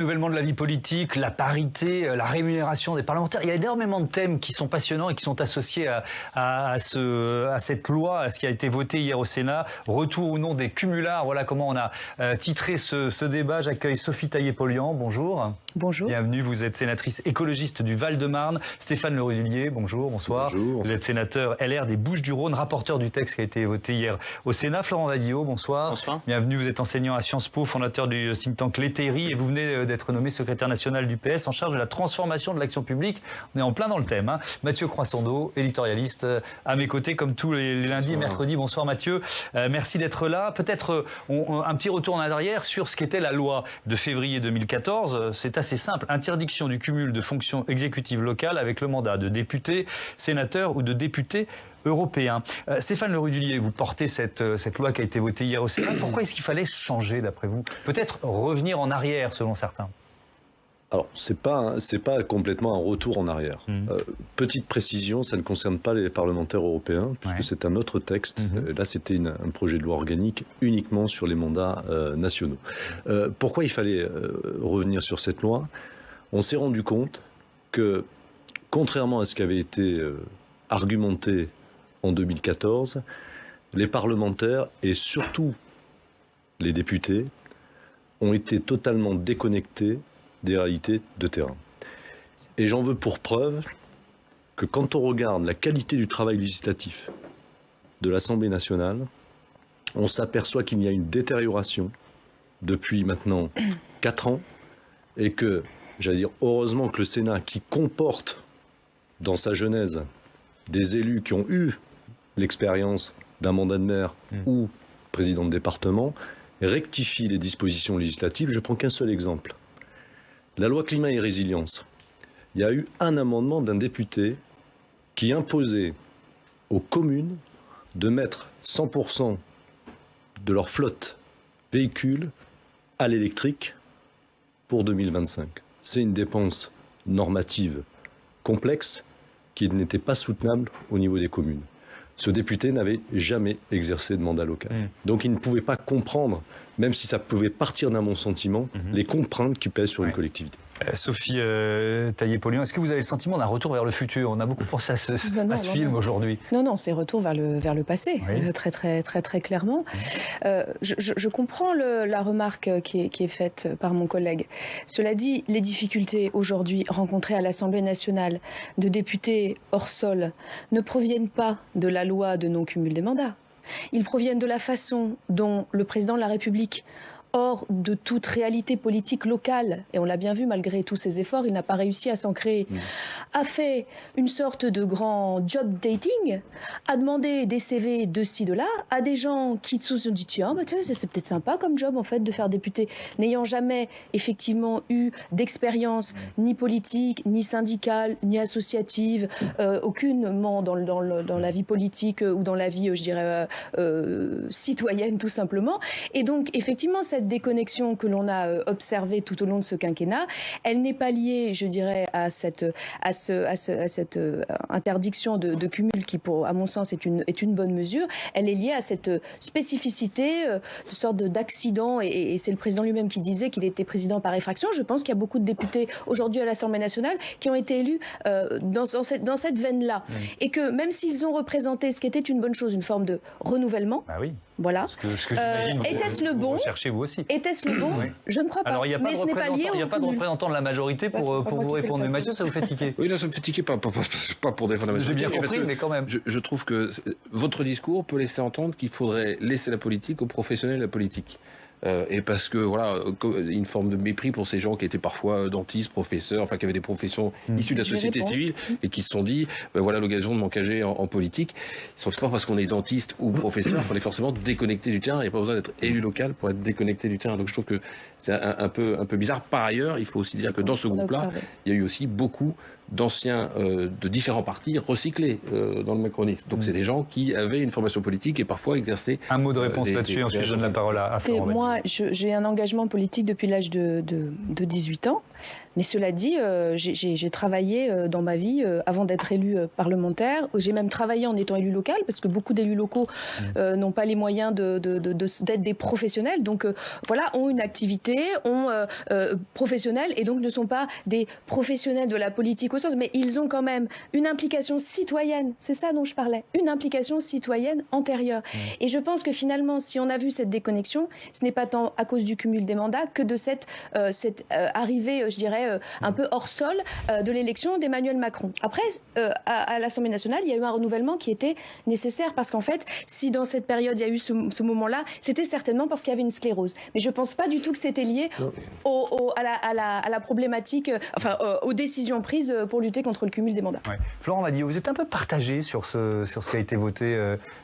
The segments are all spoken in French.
Renouvellement de la vie politique, la parité, la rémunération des parlementaires. Il y a énormément de thèmes qui sont passionnants et qui sont associés à cette loi, à ce qui a été voté hier au Sénat. Retour ou non des cumulards. Voilà comment on a titré ce débat. J'accueille Sophie Taillé-Polian. Bonjour. Bonjour. Bienvenue. Vous êtes sénatrice écologiste du Val-de-Marne. Stéphane Le Rudulier. Bonjour. Bonsoir. Bonjour. Vous êtes sénateur LR des Bouches-du-Rhône, rapporteur du texte qui a été voté hier au Sénat. Florent Vadillo. Bonsoir. Bonsoir. Bienvenue. Vous êtes enseignant à Sciences Po, fondateur du think tank L'Hétairie et vous venez d'être nommé secrétaire national du PS en charge de la transformation de l'action publique. On est en plein dans le thème. Mathieu Croissando, éditorialiste, à mes côtés comme tous les lundis et mercredis. Bonsoir Mathieu. Merci d'être là. Peut-être un petit retour en arrière sur ce qu'était la loi de février 2014. C'est assez simple. Interdiction du cumul de fonctions exécutives locales avec le mandat de député, sénateur ou de député européen. Stéphane Le Rudulier, vous portez cette loi qui a été votée hier au Sénat. Pourquoi est-ce qu'il fallait changer d'après vous? Peut-être revenir en arrière selon certains. Alors, c'est pas complètement un retour en arrière. Petite précision, ça ne concerne pas les parlementaires européens, puisque c'est un autre texte. Là, c'était un projet de loi organique uniquement sur les mandats nationaux. Pourquoi il fallait revenir sur cette loi? On s'est rendu compte que, contrairement à ce qui avait été argumenté en 2014, les parlementaires et surtout les députés ont été totalement déconnectés des réalités de terrain. Et j'en veux pour preuve que quand on regarde la qualité du travail législatif de l'Assemblée nationale, on s'aperçoit qu'il y a une détérioration depuis maintenant 4 ans et que, j'allais dire, heureusement que le Sénat, qui comporte dans sa genèse des élus qui ont eu l'expérience d'un mandat de maire ou président de département, rectifie les dispositions législatives. Je prends qu'un seul exemple. La loi climat et résilience. Il y a eu un amendement d'un député qui imposait aux communes de mettre 100% de leur flotte véhicules à l'électrique pour 2025. C'est une dépense normative complexe qui n'était pas soutenable au niveau des communes. Ce député n'avait jamais exercé de mandat local. Donc il ne pouvait pas comprendre, même si ça pouvait partir d'un bon sentiment, les contraintes qui pèsent sur une collectivité. Sophie Taillé-Polian, est-ce que vous avez le sentiment d'un retour vers le futur? On a beaucoup pensé à ce film aujourd'hui. Non, c'est retour vers le passé, très clairement. Je comprends la remarque qui est faite par mon collègue. Cela dit, les difficultés aujourd'hui rencontrées à l'Assemblée nationale de députés hors sol ne proviennent pas de la loi de non-cumul des mandats. Ils proviennent de la façon dont le président de la République, hors de toute réalité politique locale, et on l'a bien vu, malgré tous ses efforts, il n'a pas réussi à s'en créer, a fait une sorte de grand job dating, a demandé des CV de ci, de là, à des gens qui se sont dit tiens, c'est peut-être sympa comme job en fait de faire député, n'ayant jamais effectivement eu d'expérience ni politique, ni syndicale, ni associative, aucunement dans la vie politique ou dans la vie, je dirais, citoyenne tout simplement. Et donc effectivement, cette déconnexion que l'on a observée tout au long de ce quinquennat, elle n'est pas liée, je dirais, à cette interdiction de cumul qui, à mon sens, est une bonne mesure. Elle est liée à cette spécificité, de sorte d'accident, et c'est le président lui-même qui disait qu'il était président par effraction. Je pense qu'il y a beaucoup de députés aujourd'hui à l'Assemblée nationale qui ont été élus dans cette veine-là. Et que même s'ils ont représenté ce qui était une bonne chose, une forme de renouvellement, voilà. Était-ce le bon? Cherchez vous aussi. Était-ce le bon? Je ne crois pas. Alors, il n'y a pas de représentant de la majorité pour vous répondre. Mais Mathieu, ça vous fait tiquer? Oui, non, ça me fait tiquer, pas pour défendre la majorité. J'ai bien compris, mais quand même. Je trouve que votre discours peut laisser entendre qu'il faudrait laisser la politique aux professionnels de la politique. Et parce que voilà, une forme de mépris pour ces gens qui étaient parfois dentistes, professeurs, enfin qui avaient des professions issues de la société civile et qui se sont dit, voilà l'occasion de m'engager en politique. Ils sont pas parce qu'on est dentiste ou professeur qu'on est forcément déconnecté du terrain. Il n'y a pas besoin d'être élu local pour être déconnecté du terrain. Donc je trouve que c'est un peu bizarre. Par ailleurs, il faut aussi dire que dans ce groupe-là, il y a eu aussi beaucoup d'anciens de différents partis recyclés dans le macronisme. Donc c'est des gens qui avaient une formation politique et parfois exercé. Un mot de réponse là-dessus, ensuite je donne la parole à Florent. Moi, j'ai un engagement politique depuis l'âge de 18 ans. Mais cela dit, j'ai travaillé dans ma vie avant d'être élu parlementaire. J'ai même travaillé en étant élu local, parce que beaucoup d'élus locaux n'ont pas les moyens d'être des professionnels. Donc voilà, ont une activité, professionnelle, et donc ne sont pas des professionnels de la politique au sens. Mais ils ont quand même une implication citoyenne. C'est ça dont je parlais. Une implication citoyenne antérieure. Et je pense que finalement, si on a vu cette déconnexion, ce n'est pas tant à cause du cumul des mandats que de cette arrivée, je dirais, un peu hors sol de l'élection d'Emmanuel Macron. Après, à l'Assemblée nationale, il y a eu un renouvellement qui était nécessaire, parce qu'en fait, si dans cette période, il y a eu ce moment-là, c'était certainement parce qu'il y avait une sclérose. Mais je ne pense pas du tout que c'était lié à la problématique, aux décisions prises pour lutter contre le cumul des mandats. Ouais. Florent Madio, vous êtes un peu partagé sur ce qui a été voté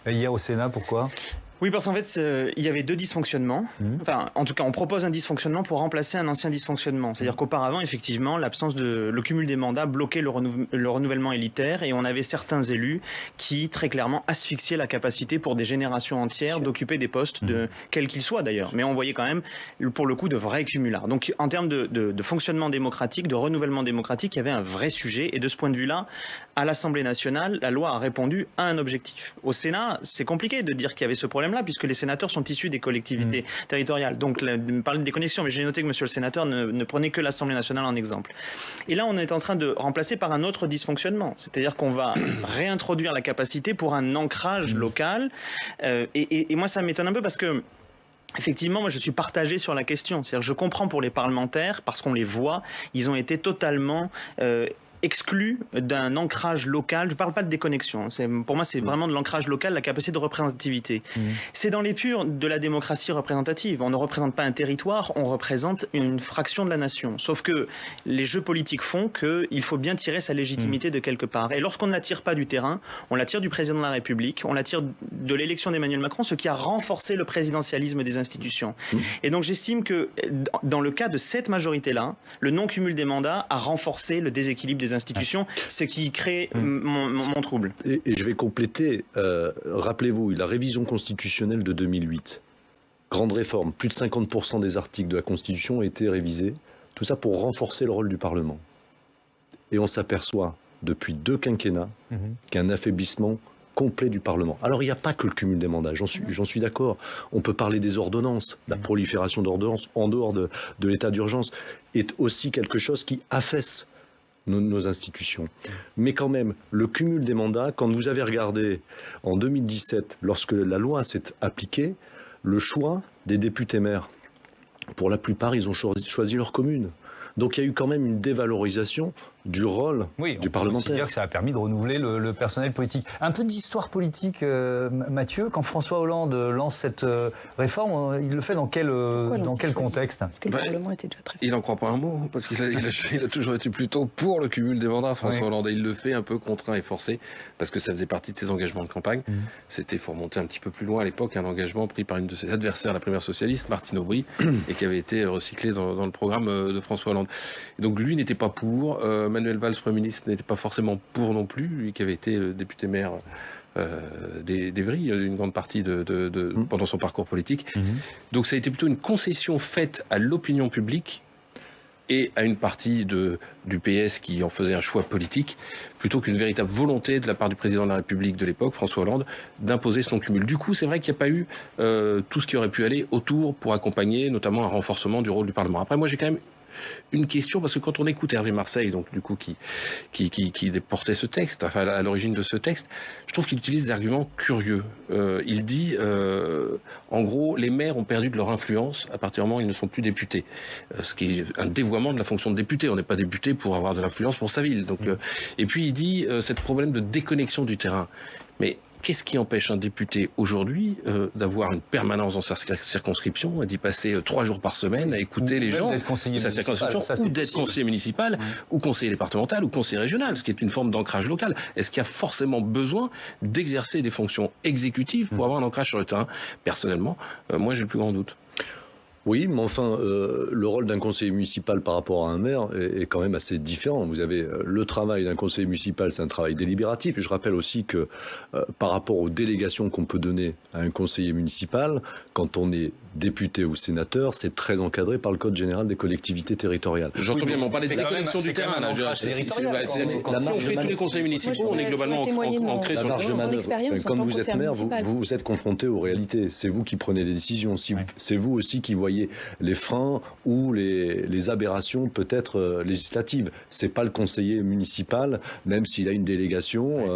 hier au Sénat. Pourquoi ? Oui, parce qu'en fait, il y avait deux dysfonctionnements. Enfin, en tout cas, on propose un dysfonctionnement pour remplacer un ancien dysfonctionnement. C'est-à-dire qu'auparavant, effectivement, le cumul des mandats bloquait le renouvellement élitaire, et on avait certains élus qui, très clairement, asphyxiaient la capacité pour des générations entières d'occuper des postes, quels qu'ils soient d'ailleurs. Mais on voyait quand même, pour le coup, de vrais cumulards. Donc, en termes de fonctionnement démocratique, de renouvellement démocratique, il y avait un vrai sujet. Et de ce point de vue-là, à l'Assemblée nationale, la loi a répondu à un objectif. Au Sénat, c'est compliqué de dire qu'il y avait ce problème-là, puisque les sénateurs sont issus des collectivités territoriales. Donc, me parler de déconnexion, mais j'ai noté que monsieur le sénateur ne prenait que l'Assemblée nationale en exemple. Et là, on est en train de remplacer par un autre dysfonctionnement. C'est-à-dire qu'on va réintroduire la capacité pour un ancrage local. Et moi, ça m'étonne un peu, parce que effectivement, moi je suis partagé sur la question. C'est-à-dire, je comprends pour les parlementaires, parce qu'on les voit, ils ont été totalement exclus d'un ancrage local. Je ne parle pas de déconnexion. Pour moi, c'est vraiment de l'ancrage local, la capacité de représentativité. C'est dans l'épure de la démocratie représentative. On ne représente pas un territoire, on représente une fraction de la nation. Sauf que les jeux politiques font qu'il faut bien tirer sa légitimité de quelque part. Et lorsqu'on ne la tire pas du terrain, on la tire du président de la République, on la tire de l'élection d'Emmanuel Macron, ce qui a renforcé le présidentialisme des institutions. Et donc j'estime que dans le cas de cette majorité-là, le non-cumul des mandats a renforcé le déséquilibre des institutions, ce qui crée mon trouble. Et je vais compléter. Rappelez-vous, la révision constitutionnelle de 2008, grande réforme, plus de 50% des articles de la Constitution ont été révisés, tout ça pour renforcer le rôle du Parlement. Et on s'aperçoit, depuis 2 quinquennats, qu'il y a un affaiblissement complet du Parlement. Alors il n'y a pas que le cumul des mandats, j'en suis d'accord. On peut parler des ordonnances. La prolifération d'ordonnances en dehors de l'état d'urgence est aussi quelque chose qui affaisse nos institutions. Mais quand même, le cumul des mandats, quand vous avez regardé en 2017, lorsque la loi s'est appliquée, le choix des députés maires, pour la plupart, ils ont choisi leur commune. Donc il y a eu quand même une dévalorisation du rôle du parlementaire. On peut dire que ça a permis de renouveler le personnel politique. Un peu d'histoire politique, Mathieu. Quand François Hollande lance cette réforme, il le fait dans quel contexte ? Parce que le Parlement était déjà très fort. Il n'en croit pas un mot, parce qu'il a toujours été plutôt pour le cumul des mandats, François Hollande. Et il le fait un peu contraint et forcé, parce que ça faisait partie de ses engagements de campagne. C'était, il faut remonter un petit peu plus loin à l'époque, un engagement pris par une de ses adversaires, la première socialiste, Martine Aubry, et qui avait été recyclé dans le programme de François Hollande. Et donc lui n'était pas pour. Manuel Valls, Premier ministre, n'était pas forcément pour non plus, lui qui avait été député maire d'Evry une grande partie pendant son parcours politique. Donc ça a été plutôt une concession faite à l'opinion publique et à une partie du PS qui en faisait un choix politique, plutôt qu'une véritable volonté de la part du président de la République de l'époque, François Hollande, d'imposer ce non-cumul. Du coup, c'est vrai qu'il n'y a pas eu tout ce qui aurait pu aller autour pour accompagner notamment un renforcement du rôle du Parlement. Après, moi j'ai quand même une question, parce que quand on écoute Hervé Marseille, donc du coup qui portait ce texte, enfin à l'origine de ce texte, je trouve qu'il utilise des arguments curieux. Il dit, en gros, les maires ont perdu de leur influence à partir du moment où ils ne sont plus députés, ce qui est un dévoiement de la fonction de député. On n'est pas député pour avoir de l'influence pour sa ville. Donc, et puis il dit, cette problème de déconnexion du terrain. Mais qu'est-ce qui empêche un député aujourd'hui d'avoir une permanence dans sa circonscription, d'y passer 3 jours par semaine, à écouter les gens, d'être conseiller municipal, ou d'être conseiller municipal, ou conseiller départemental, ou conseiller régional, ce qui est une forme d'ancrage local. Est-ce qu'il y a forcément besoin d'exercer des fonctions exécutives pour avoir un ancrage sur le terrain ? Personnellement, moi j'ai le plus grand doute. Oui, mais enfin, le rôle d'un conseiller municipal par rapport à un maire est quand même assez différent. Vous avez le travail d'un conseiller municipal, c'est un travail délibératif. Et je rappelle aussi que par rapport aux délégations qu'on peut donner à un conseiller municipal, quand on est député ou sénateur, c'est très encadré par le Code général des collectivités territoriales. J'entends bien, mais on parlait de déconnexion du terrain. Si on fait tous les conseils municipaux, on est globalement ancré sur le terrain. Quand vous êtes maire, vous êtes confronté aux réalités. C'est vous qui prenez les décisions. C'est vous aussi qui voyez les freins ou les aberrations peut-être législatives. C'est pas le conseiller municipal, même s'il a une délégation,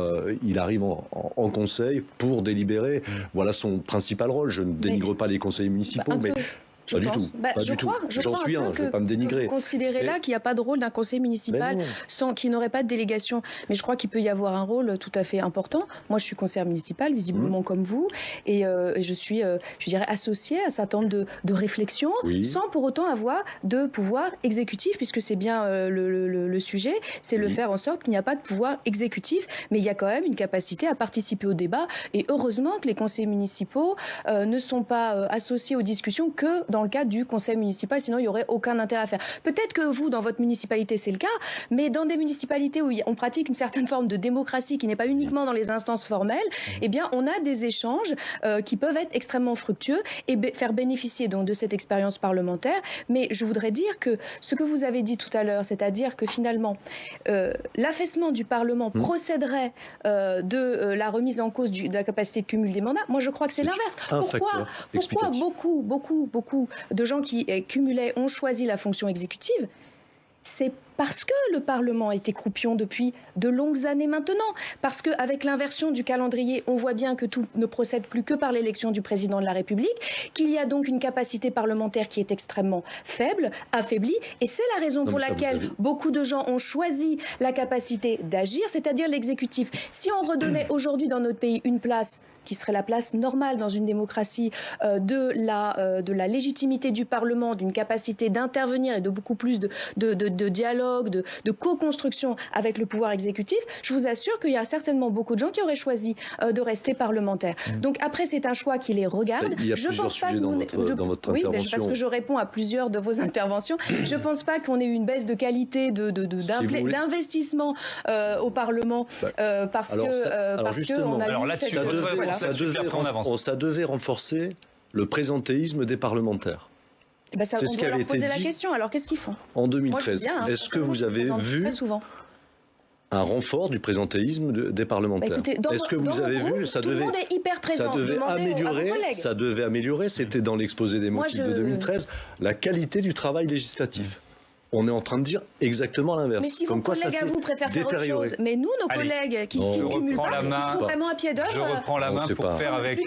il arrive en conseil pour délibérer. Voilà son principal rôle. Je ne dénigre pas les conseillers municipaux, mais... Pas du tout. J'en suis un, je ne vais pas me dénigrer. Vous considérez là qu'il n'y a pas de rôle d'un conseiller municipal qui n'aurait pas de délégation. Mais je crois qu'il peut y avoir un rôle tout à fait important. Moi, je suis conseillère municipale, visiblement comme vous, et je suis, je dirais, associée à un certain nombre de réflexions, sans pour autant avoir de pouvoir exécutif, puisque c'est bien le sujet, c'est le faire en sorte qu'il n'y a pas de pouvoir exécutif, mais il y a quand même une capacité à participer au débat. Et heureusement que les conseillers municipaux ne sont pas associés aux discussions que dans le cadre du conseil municipal, sinon il n'y aurait aucun intérêt à faire. Peut-être que vous, dans votre municipalité, c'est le cas, mais dans des municipalités où on pratique une certaine forme de démocratie qui n'est pas uniquement dans les instances formelles, eh bien, on a des échanges qui peuvent être extrêmement fructueux et faire bénéficier donc de cette expérience parlementaire. Mais je voudrais dire que ce que vous avez dit tout à l'heure, c'est-à-dire que finalement, l'affaissement du Parlement procéderait de la remise en cause de la capacité de cumul des mandats, moi je crois que c'est l'inverse. Pourquoi beaucoup de gens qui cumulaient ont choisi la fonction exécutive? C'est parce que le Parlement a été croupion depuis de longues années maintenant. Parce qu'avec l'inversion du calendrier, on voit bien que tout ne procède plus que par l'élection du président de la République, qu'il y a donc une capacité parlementaire qui est extrêmement faible, affaiblie. Et c'est la raison pour laquelle beaucoup de gens ont choisi la capacité d'agir, c'est-à-dire l'exécutif. Si on redonnait aujourd'hui dans notre pays une place qui serait la place normale dans une démocratie de la légitimité du Parlement, d'une capacité d'intervenir et de beaucoup plus de dialogue, de co-construction avec le pouvoir exécutif, je vous assure qu'il y a certainement beaucoup de gens qui auraient choisi de rester parlementaires. Donc après, c'est un choix qui les regarde. Il y a plusieurs sujets dans votre intervention. Oui, parce que je réponds à plusieurs de vos interventions. Je ne pense pas qu'on ait eu une baisse de qualité d'investissement au Parlement parce qu'on a eu cette... Ça devait renforcer le présentéisme des parlementaires. C'est ce qui avait été dit. La question. Alors qu'est-ce qu'ils font en 2013? Est-ce que vous avez vu un renfort du présentéisme des parlementaires? Est-ce que vous avez vu? Ça devait améliorer. C'était dans l'exposé des motifs de 2013 la qualité du travail législatif. On est en train de dire exactement l'inverse. Mais si vos collègues à vous préfèrent faire autre chose, mais nous, nos collègues qui cumulent pas, ils sont vraiment à pied d'œuvre. Je reprends la main pour faire avec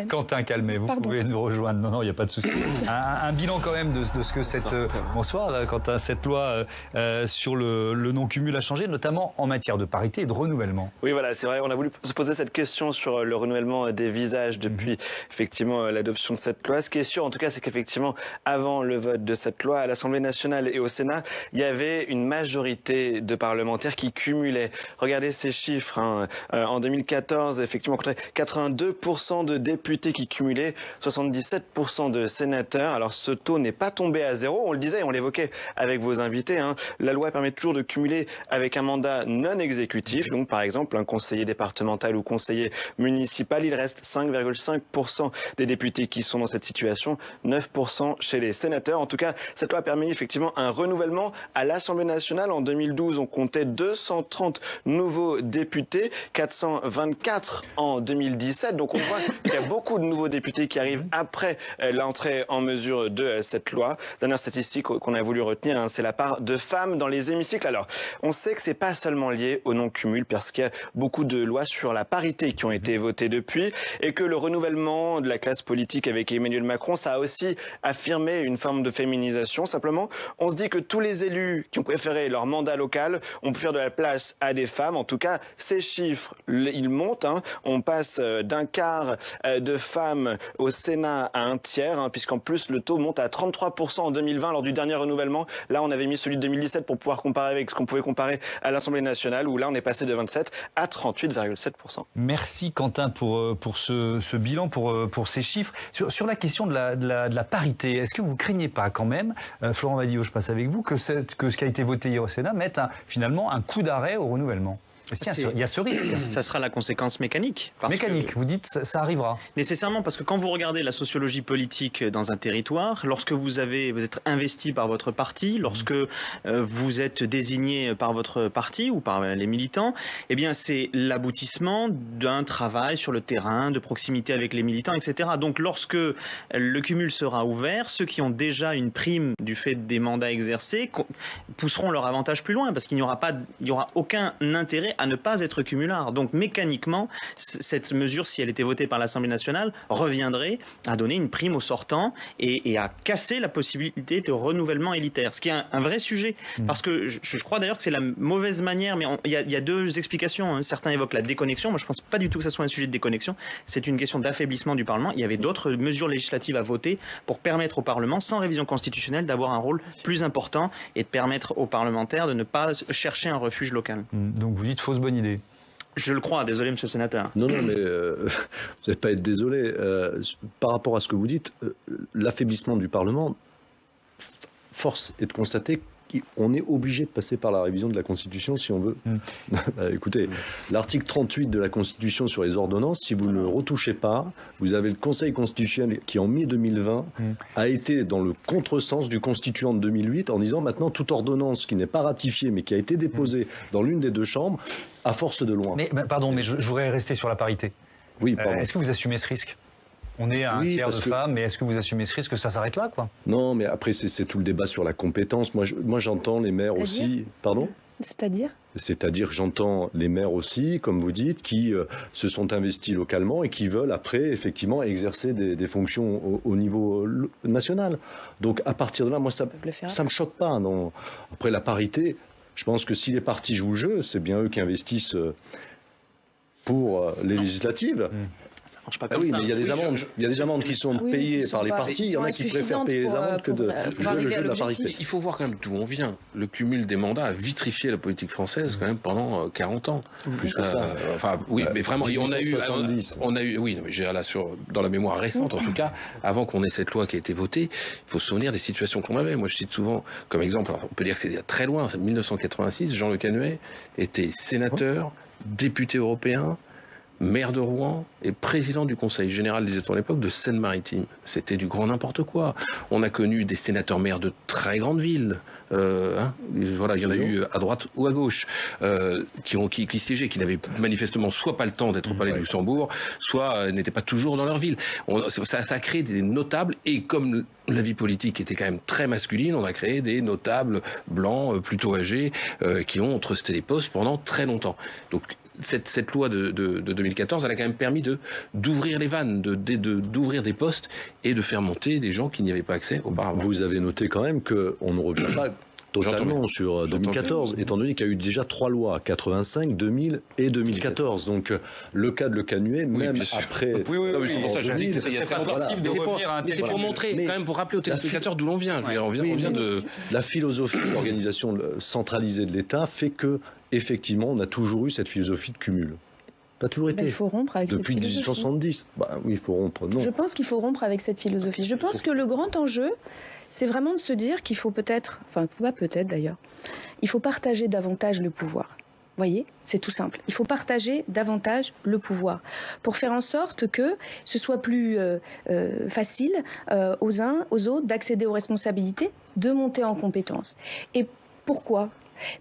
Quentin Calmet. Vous pouvez nous rejoindre. Non, il n'y a pas de souci. Un bilan quand même de ce que cette... Bonsoir, Quentin. Cette loi sur le non-cumul a changé, notamment en matière de parité et de renouvellement. Oui, voilà, c'est vrai. On a voulu se poser cette question sur le renouvellement des visages depuis, effectivement, l'adoption de cette loi. Ce qui est sûr, en tout cas, c'est qu'effectivement, avant le vote de cette loi, à l'Assemblée nationale et au Sénat, il y avait une majorité de parlementaires qui cumulaient. Regardez ces chiffres. En 2014, effectivement, 82% de députés qui cumulaient, 77% de sénateurs. Alors ce taux n'est pas tombé à zéro. On le disait, on l'évoquait avec vos invités. La loi permet toujours de cumuler avec un mandat non exécutif. Donc par exemple, un conseiller départemental ou conseiller municipal, il reste 5,5% des députés qui sont dans cette situation, 9% chez les sénateurs. En tout cas, cette loi a permis effectivement un renouvellement à l'Assemblée nationale. En 2012, on comptait 230 nouveaux députés, 424 en 2017. Donc on voit qu'il y a beaucoup de nouveaux députés qui arrivent après l'entrée en mesure de cette loi. Dernière statistique qu'on a voulu retenir, c'est la part de femmes dans les hémicycles. Alors, on sait que c'est pas seulement lié au non-cumul, parce qu'il y a beaucoup de lois sur la parité qui ont été votées depuis, et que le renouvellement de la classe politique avec Emmanuel Macron, ça a aussi affirmé une forme de féminisation. Simplement, on se dit que tous les élus qui ont préféré leur mandat local ont pu faire de la place à des femmes. En tout cas, ces chiffres, ils montent. On passe d'un quart de femmes au Sénat à un tiers, puisqu'en plus, le taux monte à 33% en 2020 lors du dernier renouvellement. Là, on avait mis celui de 2017 pour pouvoir comparer avec ce qu'on pouvait comparer à l'Assemblée nationale, où là, on est passé de 27 à 38,7%. Merci Quentin pour ce bilan, pour ces chiffres. Sur la question de la parité, est-ce que vous craignez pas quand même, Florent Badillo, je passe avec vous, que ce qui a été voté hier au Sénat mette finalement un coup d'arrêt au renouvellement? Il y a ce risque. Ça sera la conséquence mécanique. Vous dites ça arrivera. Nécessairement, parce que quand vous regardez la sociologie politique dans un territoire, lorsque vous êtes investi par votre parti, lorsque vous êtes désigné par votre parti ou par les militants, eh bien c'est l'aboutissement d'un travail sur le terrain, de proximité avec les militants, etc. Donc lorsque le cumul sera ouvert, ceux qui ont déjà une prime du fait des mandats exercés pousseront leur avantage plus loin, parce qu'il n'y aura aucun intérêt à ne pas être cumulard. Donc mécaniquement, cette mesure, si elle était votée par l'Assemblée nationale, reviendrait à donner une prime aux sortants et à casser la possibilité de renouvellement élitaire. Ce qui est un vrai sujet, parce que je crois d'ailleurs que c'est la mauvaise manière, mais il y a deux explications. Hein. Certains évoquent la déconnexion. Moi, je ne pense pas du tout que ce soit un sujet de déconnexion. C'est une question d'affaiblissement du Parlement. Il y avait d'autres mesures législatives à voter pour permettre au Parlement, sans révision constitutionnelle, d'avoir un rôle plus important et de permettre aux parlementaires de ne pas chercher un refuge local. Donc vous dites fausse bonne idée. Je le crois, désolé monsieur le sénateur. Non, mais vous n'allez pas être désolé. Par rapport à ce que vous dites, l'affaiblissement du Parlement, force est de constater qu'on est obligé de passer par la révision de la Constitution si on veut. Écoutez, l'article 38 de la Constitution sur les ordonnances, si vous ne le retouchez pas, vous avez le Conseil constitutionnel qui, en mai 2020, a été dans le contresens du Constituant de 2008 en disant maintenant toute ordonnance qui n'est pas ratifiée mais qui a été déposée dans l'une des deux chambres, à force de loin. Mais je voudrais rester sur la parité. Oui, pardon. Est-ce que vous assumez ce risque ? On est à un tiers de femmes, mais est-ce que vous assumez ce risque que ça s'arrête là, quoi ? Non, mais après, c'est tout le débat sur la compétence. Moi, j'entends les maires aussi... Pardon ? C'est-à-dire que j'entends les maires aussi, comme vous dites, qui se sont investis localement et qui veulent après, effectivement, exercer des fonctions au niveau national. Donc, à partir de là, moi, ça me choque pas. Non. Après, la parité, je pense que si les partis jouent le jeu, c'est bien eux qui investissent pour les législatives. Ça marche pas comme ça. Mais il y a des amendes. Il y a des amendes qui sont payées par les partis. Il y en a qui préfèrent payer les amendes que de jouer le jeu de la parité. Il faut voir quand même d'où on vient. Le cumul des mandats a vitrifié la politique française quand même pendant 40 ans. Plus que ça. Enfin, oui, mais vraiment, on a eu, oui, mais j'ai là dans la mémoire récente, en tout cas, avant qu'on ait cette loi qui a été votée, il faut se souvenir des situations qu'on avait. Moi, je cite souvent comme exemple. Alors, on peut dire que c'est très loin. En 1986, Jean Le Canuet était sénateur, député européen, maire de Rouen et président du Conseil général des États à l'époque de Seine-Maritime. C'était du grand n'importe quoi. On a connu des sénateurs-maires de très grandes villes. Voilà, il y en a eu à droite ou à gauche qui siégeaient, qui n'avaient manifestement soit pas le temps d'être au Palais de Luxembourg, soit n'étaient pas toujours dans leur ville. Ça a créé des notables, et comme la vie politique était quand même très masculine, on a créé des notables blancs plutôt âgés qui ont trusté les postes pendant très longtemps. Donc cette loi de 2014, elle a quand même permis d'ouvrir les vannes, d'ouvrir des postes et de faire monter des gens qui n'y avaient pas accès auparavant. Vous avez noté quand même qu'on ne revient pas totalement sur 2014, étant donné qu'il y a eu déjà 3 lois, 85, 2000 et 2014. Donc le cas de Le Canuet, même après... Oui, c'est pour ça que je dis que c'est pas possible de revenir à un tel... C'est pour montrer, quand même, pour rappeler aux téléspectateurs d'où l'on vient. On vient de... La philosophie de l'organisation centralisée de l'État fait que, effectivement, on a toujours eu cette philosophie de cumul. Pas toujours été. Il faut rompre avec depuis 1870. Oui, il faut rompre. Non. Je pense qu'il faut rompre avec cette philosophie. Je pense que le grand enjeu, c'est vraiment de se dire qu'il faut peut-être, enfin pas peut-être d'ailleurs, il faut partager davantage le pouvoir. Vous voyez, c'est tout simple. Il faut partager davantage le pouvoir pour faire en sorte que ce soit plus facile aux uns, aux autres d'accéder aux responsabilités, de monter en compétences. Et pourquoi ?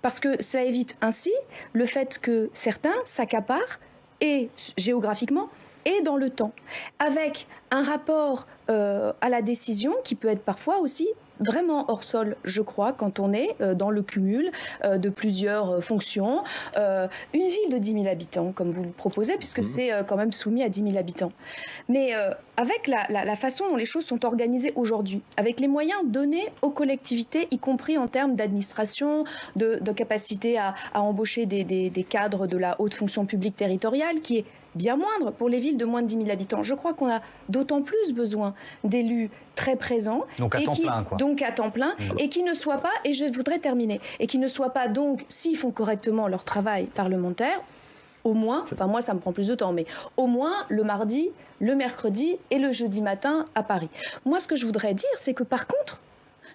Parce que cela évite ainsi le fait que certains s'accaparent, et géographiquement, et dans le temps, avec un rapport à la décision qui peut être parfois aussi vraiment hors sol, je crois, quand on est dans le cumul de plusieurs fonctions. Une ville de 10 000 habitants, comme vous le proposez, puisque c'est quand même soumis à 10 000 habitants. Mais avec la façon dont les choses sont organisées aujourd'hui, avec les moyens donnés aux collectivités, y compris en termes d'administration, de capacité à embaucher des cadres de la haute fonction publique territoriale, qui est bien moindre pour les villes de moins de 10 000 habitants. Je crois qu'on a d'autant plus besoin d'élus très présents. Donc à temps plein, quoi. Donc à temps plein, et qui ne soient pas, et je voudrais terminer, et qui ne soient pas donc, s'ils font correctement leur travail parlementaire, au moins, enfin moi ça me prend plus de temps, mais au moins le mardi, le mercredi et le jeudi matin à Paris. Moi ce que je voudrais dire, c'est que par contre,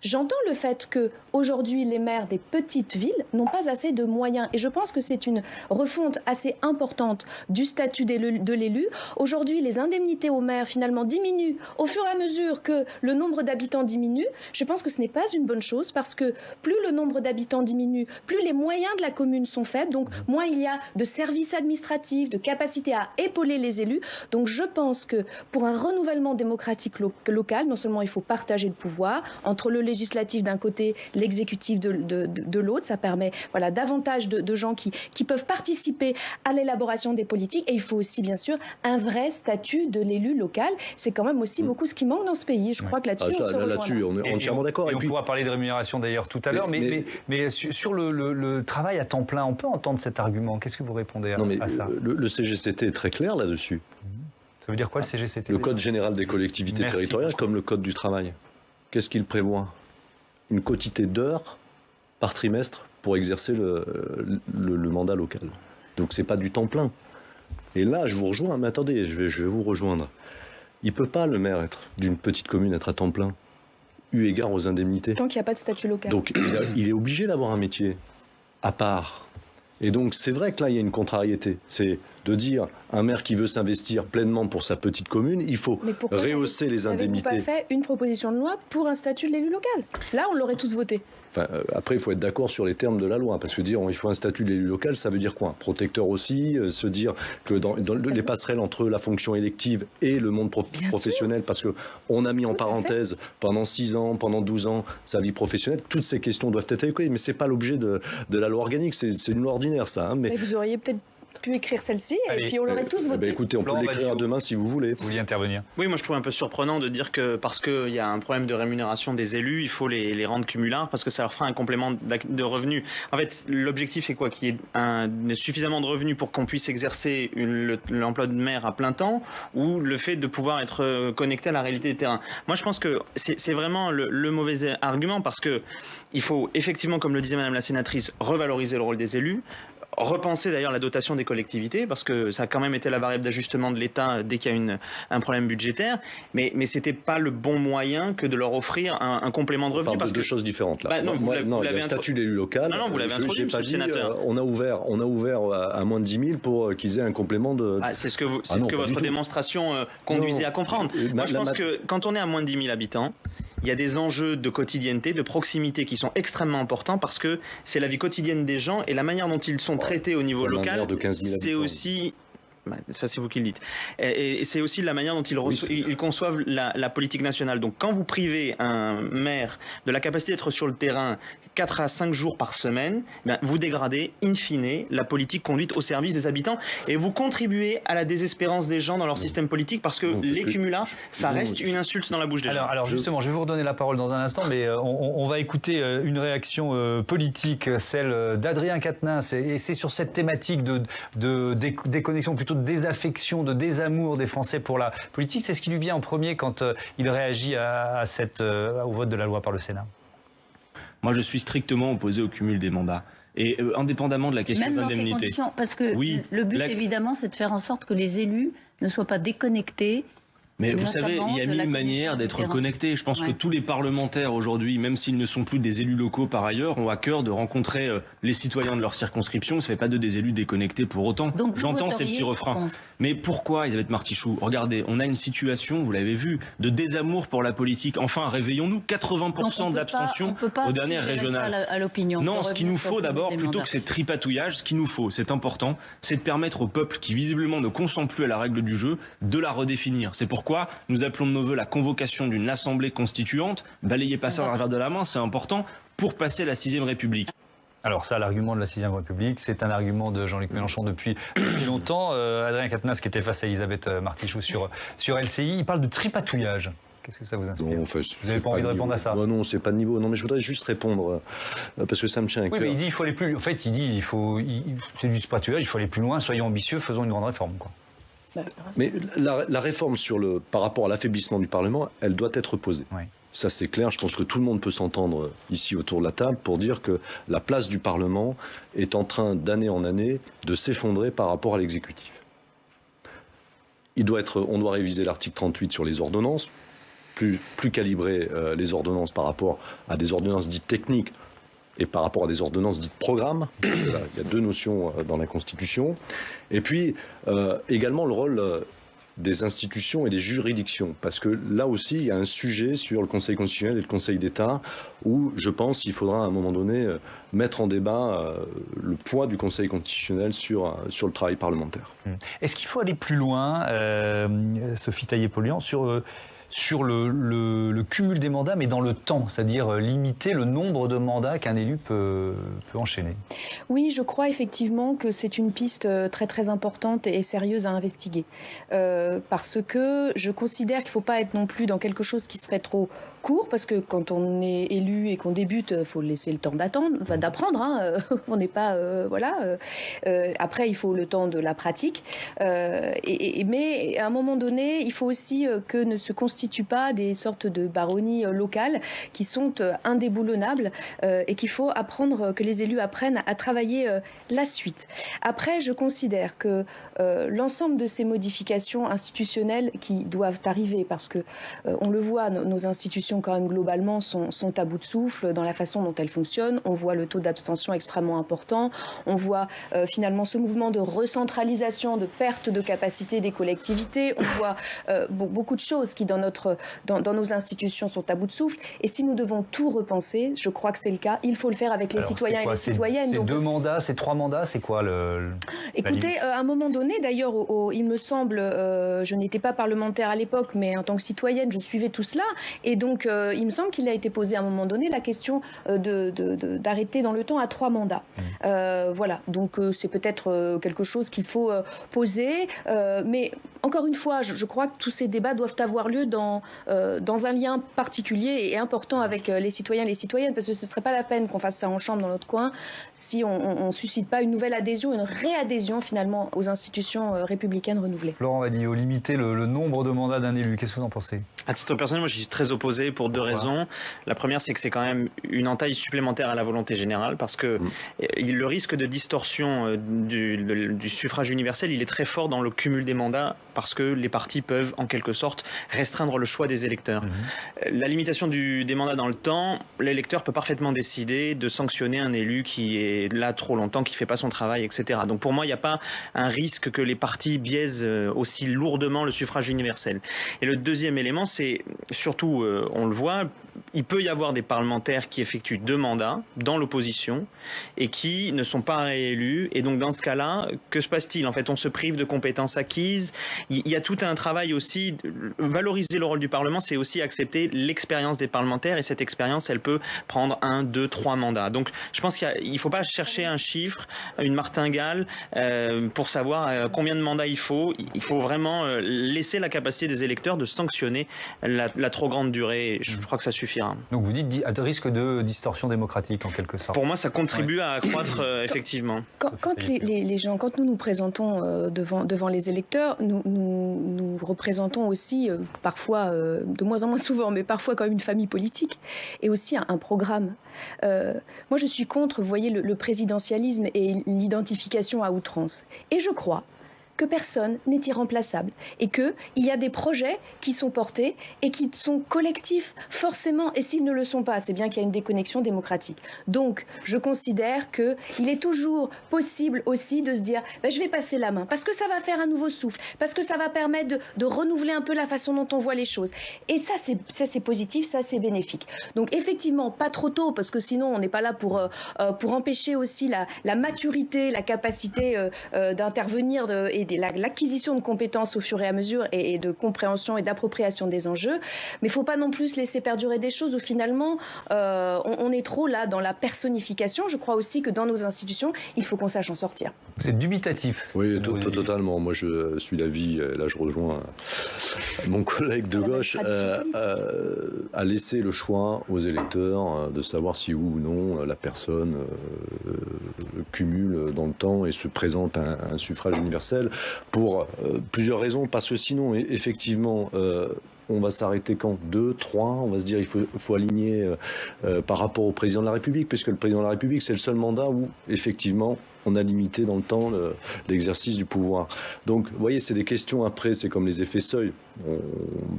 j'entends le fait que aujourd'hui les maires des petites villes n'ont pas assez de moyens. Et je pense que c'est une refonte assez importante du statut de l'élu. Aujourd'hui, les indemnités aux maires finalement diminuent au fur et à mesure que le nombre d'habitants diminue. Je pense que ce n'est pas une bonne chose parce que plus le nombre d'habitants diminue, plus les moyens de la commune sont faibles. Donc moins il y a de services administratifs, de capacité à épauler les élus. Donc je pense que pour un renouvellement démocratique local, non seulement il faut partager le pouvoir entre le législatif d'un côté, l'exécutif de l'autre, ça permet davantage de gens qui peuvent participer à l'élaboration des politiques, et il faut aussi bien sûr un vrai statut de l'élu local. C'est quand même aussi beaucoup ce qui manque dans ce pays. Je crois que là-dessus on est entièrement d'accord. Et on pourra parler de rémunération d'ailleurs tout à l'heure, mais sur le travail à temps plein, on peut entendre cet argument. Qu'est-ce que vous répondez à ça? Le CGCT est très clair là-dessus. Ça veut dire quoi le CGCT? Le Code général des collectivités territoriales, comme le Code du travail. Qu'est-ce qu'il prévoit? Une quotité d'heures par trimestre pour exercer le mandat local. Donc c'est pas du temps plein. Et là, je vous rejoins, mais attendez, je vais vous rejoindre. Il peut pas, le maire d'une petite commune, être à temps plein, eu égard aux indemnités. Tant qu'il n'y a pas de statut local. Donc il est obligé d'avoir un métier à part. Et donc c'est vrai que là, il y a une contrariété. C'est de dire, un maire qui veut s'investir pleinement pour sa petite commune, il faut rehausser les indemnités. Avez-vous pas fait une proposition de loi pour un statut de l'élu local? Là, on l'aurait tous voté. Enfin, après, il faut être d'accord sur les termes de la loi, parce que dire il faut un statut de l'élu local, ça veut dire quoi? Protecteur aussi, se dire que dans les passerelles entre la fonction élective et le monde professionnel, parce qu'on a mis en parenthèse pendant 6 ans, pendant 12 ans, sa vie professionnelle, toutes ces questions doivent être évoquées, mais ce n'est pas l'objet de la loi organique, c'est une loi ordinaire, ça. Hein, mais vous auriez peut-être pu écrire celle-ci et puis on l'aurait tous voté. Écoutez, on peut l'écrire demain si vous voulez. Vous vouliez intervenir? Oui, moi je trouve un peu surprenant de dire que parce qu'il y a un problème de rémunération des élus, il faut les rendre cumulards parce que ça leur fera un complément de revenus. En fait, l'objectif c'est quoi? Qu'il y ait suffisamment de revenus pour qu'on puisse exercer l'emploi de maire à plein temps, ou le fait de pouvoir être connecté à la réalité des terrains. Moi je pense que c'est vraiment le mauvais argument, parce que il faut effectivement, comme le disait Madame la sénatrice, revaloriser le rôle des élus. Repenser d'ailleurs la dotation des collectivités, parce que ça a quand même été la variable d'ajustement de l'État dès qu'il y a un problème budgétaire, mais c'était pas le bon moyen que de leur offrir un complément de revenus. Parce que deux choses différentes là. Non, vous l'avez le statut d'élu local. Non, vous l'avez introduit, monsieur le sénateur. On a ouvert à moins de 10 000 pour qu'ils aient un complément de. C'est ce que votre démonstration conduisait à comprendre. Moi, je pense que quand on est à moins de 10 000 habitants, il y a des enjeux de quotidieneté, de proximité qui sont extrêmement importants, parce que c'est la vie quotidienne des gens et la manière dont ils sont traités au niveau local, c'est aussi... Ça, c'est vous qui le dites. Et c'est aussi la manière dont ils conçoivent la politique nationale. Donc, quand vous privez un maire de la capacité d'être sur le terrain 4 à 5 jours par semaine, vous dégradez, in fine, la politique conduite au service des habitants, et vous contribuez à la désespérance des gens dans leur système politique, parce que les cumulats, ça reste une insulte dans la bouche des gens. Alors justement, je vais vous redonner la parole dans un instant, mais on va écouter une réaction politique, celle d'Adrien Quatennens, et c'est sur cette thématique de déconnexion, plutôt de désaffection, de désamour des Français pour la politique. C'est ce qui lui vient en premier quand il réagit au vote de la loi par le Sénat. Moi, je suis strictement opposé au cumul des mandats. Et indépendamment de la question des indemnités. Même dans ces conditions, parce que le but, évidemment, c'est de faire en sorte que les élus ne soient pas déconnectés. Mais vous savez, il y a mille manières d'être connectés. Je pense que tous les parlementaires aujourd'hui, même s'ils ne sont plus des élus locaux par ailleurs, ont à cœur de rencontrer les citoyens de leur circonscription. Ça ne fait pas d'eux des élus déconnectés pour autant. J'entends ces petits refrains. Mais pourquoi, Elisabeth Martichoux? Regardez, on a une situation, vous l'avez vu, de désamour pour la politique. Enfin, réveillons-nous, 80% d'abstention aux dernières régionales. Non, ce qu'il nous faut d'abord, plutôt que ces tripatouillages, ce qu'il nous faut, c'est important, c'est de permettre au peuple qui visiblement ne consent plus à la règle du jeu de la redéfinir. C'est pourquoi nous appelons de nos voeux la convocation d'une assemblée constituante. Balayez pas ça d'un revers de la main, c'est important, pour passer la 6ème République. Alors ça, l'argument de la 6ème République, c'est un argument de Jean-Luc Mélenchon depuis longtemps. Adrien Quatennens, qui était face à Elisabeth Martichoux sur LCI, il parle de tripatouillage. Qu'est-ce que ça vous inspire? Vous n'avez pas envie de répondre à ça? Non, c'est pas de niveau. Non, mais je voudrais juste répondre, parce que ça me tient à cœur. Oui, mais il dit qu'il faut aller plus... En fait, c'est du tripatouillage, il faut aller plus loin, soyons ambitieux, faisons une grande réforme, quoi. Mais la réforme par rapport à l'affaiblissement du Parlement, elle doit être posée. Oui. Ça, c'est clair. Je pense que tout le monde peut s'entendre ici autour de la table pour dire que la place du Parlement est en train, d'année en année, de s'effondrer par rapport à l'exécutif. On doit réviser l'article 38 sur les ordonnances. plus calibrer les ordonnances par rapport à des ordonnances dites techniques et par rapport à des ordonnances dites programmes. Il y a deux notions dans la Constitution. Et puis, également le rôle des institutions et des juridictions. Parce que là aussi, il y a un sujet sur le Conseil constitutionnel et le Conseil d'État où je pense qu'il faudra à un moment donné mettre en débat le poids du Conseil constitutionnel sur le travail parlementaire. Est-ce qu'il faut aller plus loin, Sophie Taillé-Polian, sur le cumul des mandats, mais dans le temps, c'est-à-dire limiter le nombre de mandats qu'un élu peut enchaîner? Oui, je crois effectivement que c'est une piste très très importante et sérieuse à investiguer. Parce que je considère qu'il ne faut pas être non plus dans quelque chose qui serait trop court, parce que quand on est élu et qu'on débute, il faut laisser le temps d'apprendre. Hein, on n'est pas... après, il faut le temps de la pratique. Mais à un moment donné, il faut aussi que ne se constituent pas des sortes de baronnies locales qui sont indéboulonnables et qu'il faut apprendre, que les élus apprennent à travailler la suite. Après, je considère que l'ensemble de ces modifications institutionnelles qui doivent arriver, parce que on le voit, nos institutions quand même globalement sont à bout de souffle dans la façon dont elles fonctionnent. On voit le taux d'abstention extrêmement important. On voit finalement ce mouvement de recentralisation, de perte de capacité des collectivités. On voit beaucoup de choses qui dans nos institutions sont à bout de souffle. Et si nous devons tout repenser, je crois que c'est le cas, il faut le faire avec les citoyens et les citoyennes. C'est 2 mandats, c'est 3 mandats, c'est quoi Écoutez, à un moment donné, d'ailleurs, il me semble, je n'étais pas parlementaire à l'époque, mais en tant que citoyenne, je suivais tout cela. Et donc, il me semble qu'il a été posé à un moment donné la question d'arrêter dans le temps à 3 mandats. Voilà, donc c'est peut-être quelque chose qu'il faut poser. Mais encore une fois, je crois que tous ces débats doivent avoir lieu dans un lien particulier et important avec les citoyens et les citoyennes, parce que ce ne serait pas la peine qu'on fasse ça en chambre dans notre coin si on ne suscite pas une nouvelle adhésion, une réadhésion finalement aux institutions républicaines renouvelées. Florent Badillo, limiter le nombre de mandats d'un élu, qu'est-ce que vous en pensez? À titre personnel, moi je suis très opposé pour 2 raisons. La première, c'est que c'est quand même une entaille supplémentaire à la volonté générale, parce que le risque de distorsion du suffrage universel, il est très fort dans le cumul des mandats, parce que les partis peuvent en quelque sorte restreindre le choix des électeurs. La limitation des mandats dans le temps, l'électeur peut parfaitement décider de sanctionner un élu qui est là trop longtemps, qui ne fait pas son travail, etc. Donc pour moi, il n'y a pas un risque que les partis biaisent aussi lourdement le suffrage universel. Et le deuxième élément, c'est surtout, on le voit, il peut y avoir des parlementaires qui effectuent 2 mandats dans l'opposition et qui ne sont pas réélus. Et donc dans ce cas-là, que se passe-t-il? En fait, on se prive de compétences acquises. Il y a tout un travail aussi. Valoriser le rôle du Parlement, c'est aussi accepter l'expérience des parlementaires. Et cette expérience, elle peut prendre 1, 2, 3 mandats. Donc je pense qu'il ne faut pas chercher un chiffre, une martingale, pour savoir combien de mandats il faut. Il faut vraiment laisser la capacité des électeurs de sanctionner la trop grande durée. Je crois que ça suffira. Donc vous dites à risque de distorsion démocratique en quelque sorte. Pour moi, ça contribue à accroître effectivement. Quand les gens, quand nous nous présentons devant les électeurs, nous représentons aussi parfois, de moins en moins souvent, mais parfois quand même une famille politique et aussi un programme. Moi, je suis contre, vous voyez, le présidentialisme et l'identification à outrance. Et je crois que personne n'est irremplaçable et qu'il y a des projets qui sont portés et qui sont collectifs forcément, et s'ils ne le sont pas, c'est bien qu'il y a une déconnexion démocratique. Donc, je considère qu'il est toujours possible aussi de se dire je vais passer la main, parce que ça va faire un nouveau souffle, parce que ça va permettre de renouveler un peu la façon dont on voit les choses. Et ça, c'est positif, ça, c'est bénéfique. Donc, effectivement, pas trop tôt, parce que sinon, on n'est pas là pour empêcher aussi la maturité, la capacité d'intervenir et l'acquisition de compétences au fur et à mesure et de compréhension et d'appropriation des enjeux. Mais il ne faut pas non plus laisser perdurer des choses où finalement on est trop là dans la personnification. Je crois aussi que dans nos institutions, il faut qu'on sache en sortir. Vous êtes dubitatif. Oui, totalement. Moi, je suis d'avis, là je rejoins mon collègue de gauche, à laisser le choix aux électeurs de savoir si oui ou non la personne cumule dans le temps et se présente à un suffrage universel. Pour plusieurs raisons, parce que sinon, effectivement, on va s'arrêter quand 2, 3, on va se dire il faut aligner par rapport au président de la République, puisque le président de la République, c'est le seul mandat où, effectivement, on a limité dans le temps l'exercice du pouvoir. Donc, vous voyez, c'est des questions après, c'est comme les effets seuil.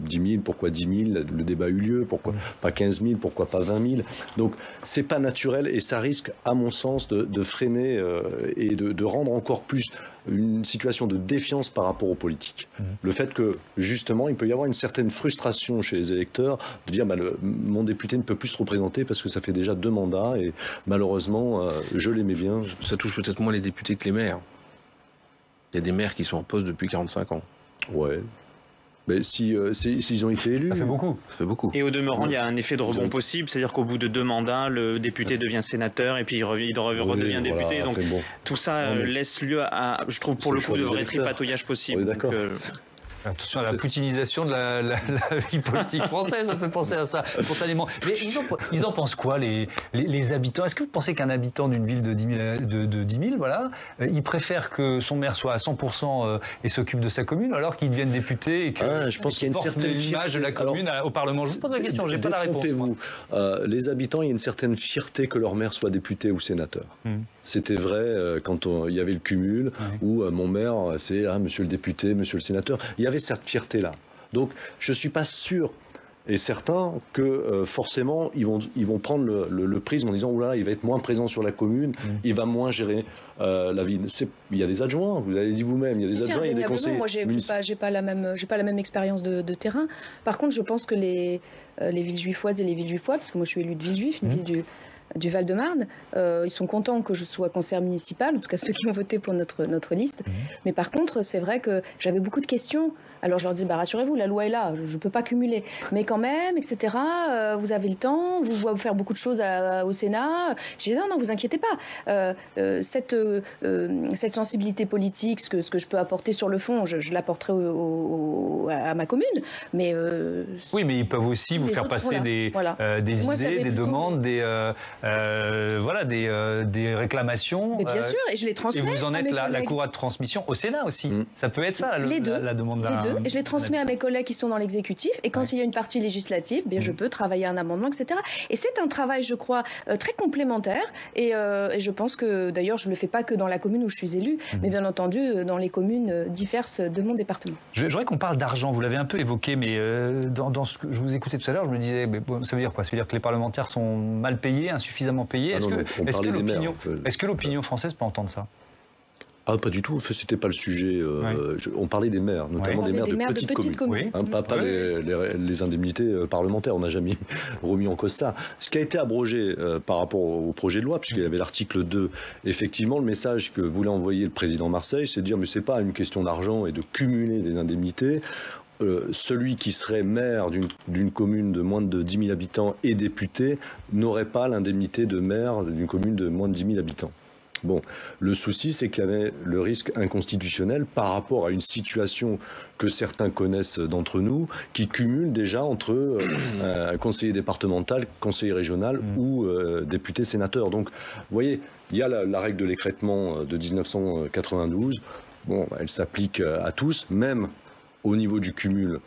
10 000, pourquoi 10 000? Le débat a eu lieu, pourquoi pas 15 000, pourquoi pas 20 000? Donc, c'est pas naturel et ça risque, à mon sens, de freiner et de rendre encore plus une situation de défiance par rapport aux politiques. Le fait que, justement, il peut y avoir une certaine frustration chez les électeurs de dire mon député ne peut plus se représenter parce que ça fait déjà 2 mandats et malheureusement, je l'aimais bien. Ça touche peut-être moins les députés que les maires. Il y a des maires qui sont en poste depuis 45 ans. Ouais. Mais s'ils ont été élus... Ça fait beaucoup. Ça fait beaucoup. Et au demeurant, il y a un effet de rebond possible, c'est-à-dire qu'au bout de 2 mandats, le député devient sénateur et puis il redevient député. Donc tout ça laisse lieu à, je trouve, pour le coup, de vrais tripatouillages possibles. D'accord. Attention à la poutinisation de la vie politique française, ça fait penser à ça spontanément. Mais ils en pensent quoi, les habitants? Est-ce que vous pensez qu'un habitant d'une ville de 10 000, voilà, il préfère que son maire soit à 100% et s'occupe de sa commune, alors qu'il devienne député et que je pense qu'il y a une certaine image de la commune au Parlement? Je vous pose la question, j'ai pas la réponse. Les habitants, il y a une certaine fierté que leur maire soit député ou sénateur. C'était vrai quand il y avait le cumul, où mon maire, c'est monsieur le député, monsieur le sénateur. Il y avait cette fierté-là. Donc, je ne suis pas sûr et certain que forcément, ils vont prendre le prisme en disant « Oula, il va être moins présent sur la commune, il va moins gérer la ville ». Il y a des adjoints, vous l'avez dit vous-même, il y a des adjoints, il y a des conseillers. Moi, j'ai pas la même expérience de terrain. Par contre, je pense que les villes juifoises et les villes juifois, parce que moi, je suis élue de Villejuif, une ville du Val-de-Marne, ils sont contents que je sois conseillère municipale, en tout cas ceux qui ont voté pour notre liste. Mais par contre, c'est vrai que j'avais beaucoup de questions. Alors je leur dis, rassurez-vous, la loi est là, je ne peux pas cumuler. Mais quand même, etc., vous avez le temps, vous pouvez faire beaucoup de choses au Sénat. J'ai dit, non, vous inquiétez pas. Cette sensibilité politique, ce que je peux apporter sur le fond, je l'apporterai à ma commune. Mais, oui, mais ils peuvent aussi vous faire passer des idées, des demandes, des réclamations. Mais bien sûr, et je les transmets. Et vous en êtes la courroie de transmission au Sénat aussi. Ça peut être ça, la demande d'un... Et je les transmets à mes collègues qui sont dans l'exécutif. Et quand il y a une partie législative, je peux travailler un amendement, etc. Et c'est un travail, je crois, très complémentaire. Et je pense que, d'ailleurs, je ne le fais pas que dans la commune où je suis élue, mais bien entendu dans les communes diverses de mon département. Je voudrais qu'on parle d'argent. Vous l'avez un peu évoqué, mais dans ce que je vous écoutais tout à l'heure, je me disais, ça veut dire quoi? Ça veut dire que les parlementaires sont mal payés, insuffisamment payés? Est-ce que l'opinion française peut entendre ça? Pas du tout. C'était pas le sujet. On parlait des maires, notamment des maires de petites communes. Pas les indemnités parlementaires. On n'a jamais remis en cause ça. Ce qui a été abrogé par rapport au projet de loi, puisqu'il y avait l'article 2, effectivement, le message que voulait envoyer le président Marseille, c'est de dire, mais c'est pas une question d'argent et de cumuler des indemnités. Celui qui serait maire d'une commune de moins de 10 000 habitants et député n'aurait pas l'indemnité de maire d'une commune de moins de 10 000 habitants. Bon, le souci, c'est qu'il y avait le risque inconstitutionnel par rapport à une situation que certains connaissent d'entre nous, qui cumule déjà entre conseiller départemental, conseiller régional ou député sénateur. Donc, vous voyez, il y a la règle de l'écrêtement de 1992. Bon, elle s'applique à tous, même au niveau du cumul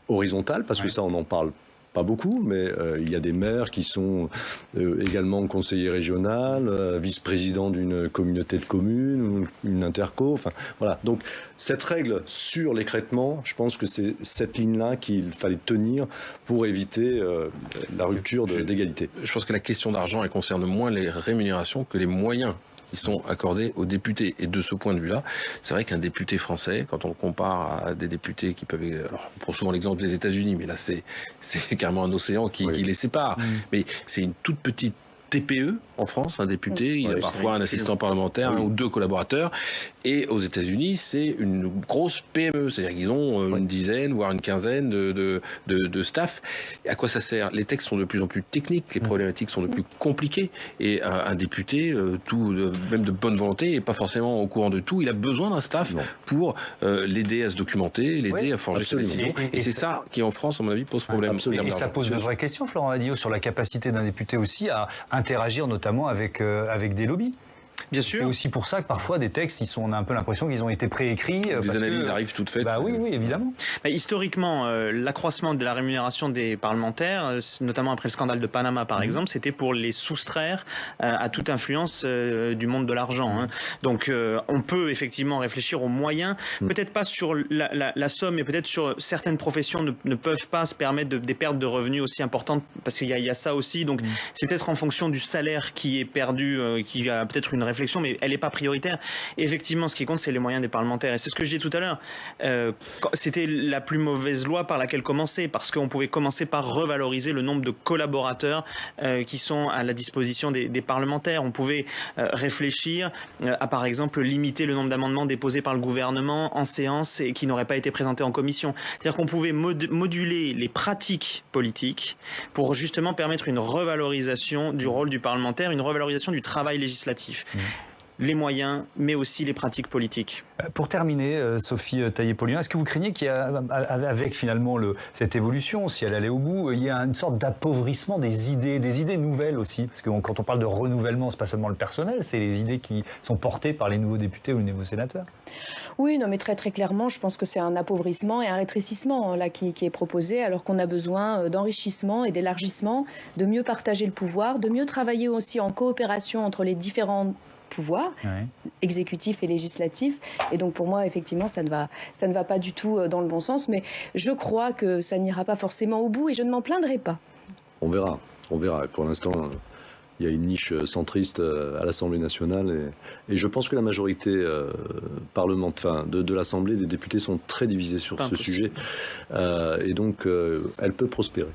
horizontal, parce que ça, on en parle pas beaucoup, mais il y a des maires qui sont également conseillers régionaux, vice-présidents d'une communauté de communes, une interco, enfin voilà. Donc cette règle sur l'écrêtement, je pense que c'est cette ligne-là qu'il fallait tenir pour éviter la rupture d'égalité. Je pense que la question d'argent, elle concerne moins les rémunérations que les moyens qui sont accordés aux députés. Et de ce point de vue-là, c'est vrai qu'un député français, quand on le compare à des députés qui peuvent... Alors, on prend souvent l'exemple des États-Unis, mais là, c'est carrément un océan qui les sépare. Mais c'est une toute petite TPE en France, un député, il a parfois un assistant parlementaire, 1 ou 2 collaborateurs, et aux États-Unis, c'est une grosse PME, c'est-à-dire qu'ils ont une dizaine, voire une quinzaine de staff. À quoi ça sert? Les textes sont de plus en plus techniques, les problématiques sont de plus compliquées, et un député, même de bonne volonté, n'est pas forcément au courant de tout, il a besoin d'un staff pour l'aider à se documenter, l'aider à forger ses décisions, et c'est ça qui, en France, à mon avis, pose problème. Et ça pose de vraies questions, Florent Adio, sur la capacité d'un député aussi à interagir notamment avec des lobbies. Bien sûr. C'est aussi pour ça que parfois des textes, on a un peu l'impression qu'ils ont été préécrits. Des analyses arrivent toutes faites. Bah oui, évidemment. Historiquement, l'accroissement de la rémunération des parlementaires, notamment après le scandale de Panama par exemple, c'était pour les soustraire à toute influence du monde de l'argent. Hein. Donc on peut effectivement réfléchir aux moyens, peut-être pas sur la somme, mais peut-être sur certaines professions ne peuvent pas se permettre des pertes de revenus aussi importantes, parce qu'il y a ça aussi. Donc c'est peut-être en fonction du salaire qui est perdu, qui a peut-être une réflexion, mais elle n'est pas prioritaire. Et effectivement, ce qui compte, c'est les moyens des parlementaires. Et c'est ce que je disais tout à l'heure. C'était la plus mauvaise loi par laquelle commencer, parce qu'on pouvait commencer par revaloriser le nombre de collaborateurs qui sont à la disposition des parlementaires. On pouvait réfléchir à, par exemple, limiter le nombre d'amendements déposés par le gouvernement en séance et qui n'auraient pas été présentés en commission. C'est-à-dire qu'on pouvait moduler les pratiques politiques pour justement permettre une revalorisation du rôle du parlementaire, une revalorisation du travail législatif. Les moyens, mais aussi les pratiques politiques. Pour terminer, Sophie Taillé-Paulien, est-ce que vous craignez qu'il y a, avec finalement cette évolution, si elle allait au bout, il y a une sorte d'appauvrissement des idées nouvelles aussi? Parce que quand on parle de renouvellement, c'est pas seulement le personnel, c'est les idées qui sont portées par les nouveaux députés ou les nouveaux sénateurs. Oui, non, mais très très clairement, je pense que c'est un appauvrissement et un rétrécissement là qui est proposé, alors qu'on a besoin d'enrichissement et d'élargissement, de mieux partager le pouvoir, de mieux travailler aussi en coopération entre les différents pouvoir, exécutif et législatif. Et donc pour moi, effectivement, ça ne va pas du tout dans le bon sens, mais je crois que ça n'ira pas forcément au bout et je ne m'en plaindrai pas. On verra. Pour l'instant, il y a une niche centriste à l'Assemblée nationale et je pense que la majorité parlementaire de l'Assemblée, des députés sont très divisés sur ce sujet et donc elle peut prospérer.